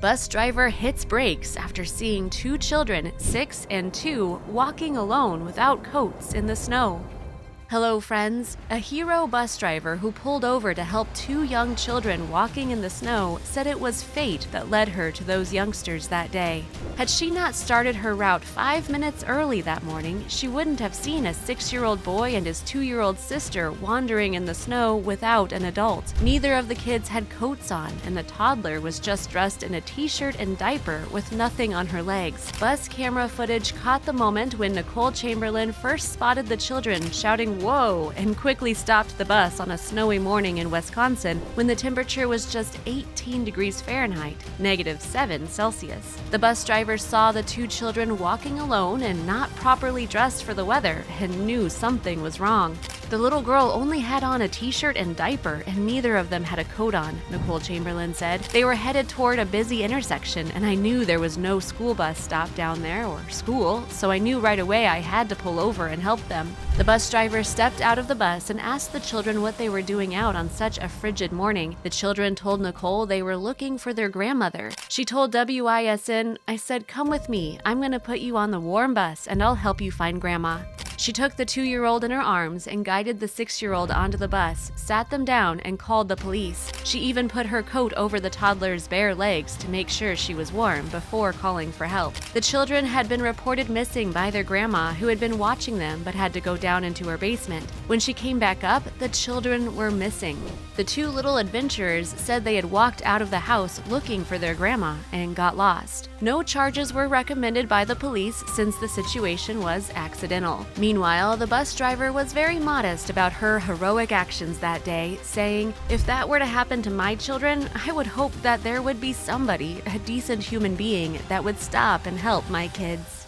Bus driver hits brakes after seeing two children, 6 and 2, walking alone without coats in the snow. Hello, friends. A hero bus driver who pulled over to help two young children walking in the snow said it was fate that led her to those youngsters that day. Had she not started her route 5 minutes early that morning, she wouldn't have seen a 6-year-old boy and his 2-year-old sister wandering in the snow without an adult. Neither of the kids had coats on, and the toddler was just dressed in a t-shirt and diaper with nothing on her legs. Bus camera footage caught the moment when Nicole Chamberlain first spotted the children shouting "Whoa!" and quickly stopped the bus on a snowy morning in Wisconsin when the temperature was just 18 degrees Fahrenheit, -7 Celsius. The bus driver saw the two children walking alone and not properly dressed for the weather and knew something was wrong. The little girl only had on a t-shirt and diaper, and neither of them had a coat on, Nicole Chamberlain said. They were headed toward a busy intersection, and I knew there was no school bus stop down there or school, so I knew right away I had to pull over and help them. The bus driver stepped out of the bus and asked the children what they were doing out on such a frigid morning. The children told Nicole they were looking for their grandmother. She told WISN, "I said, come with me. I'm going to put you on the warm bus, and I'll help you find Grandma." She took the 2-year-old in her arms and guided the 6-year-old onto the bus, sat them down, and called the police. She even put her coat over the toddler's bare legs to make sure she was warm before calling for help. The children had been reported missing by their grandma, who had been watching them but had to go down into her basement. When she came back up, the children were missing. The two little adventurers said they had walked out of the house looking for their grandma and got lost. No charges were recommended by the police since the situation was accidental. Meanwhile, the bus driver was very modest about her heroic actions that day, saying, "If that were to happen to my children, I would hope that there would be somebody, a decent human being, that would stop and help my kids."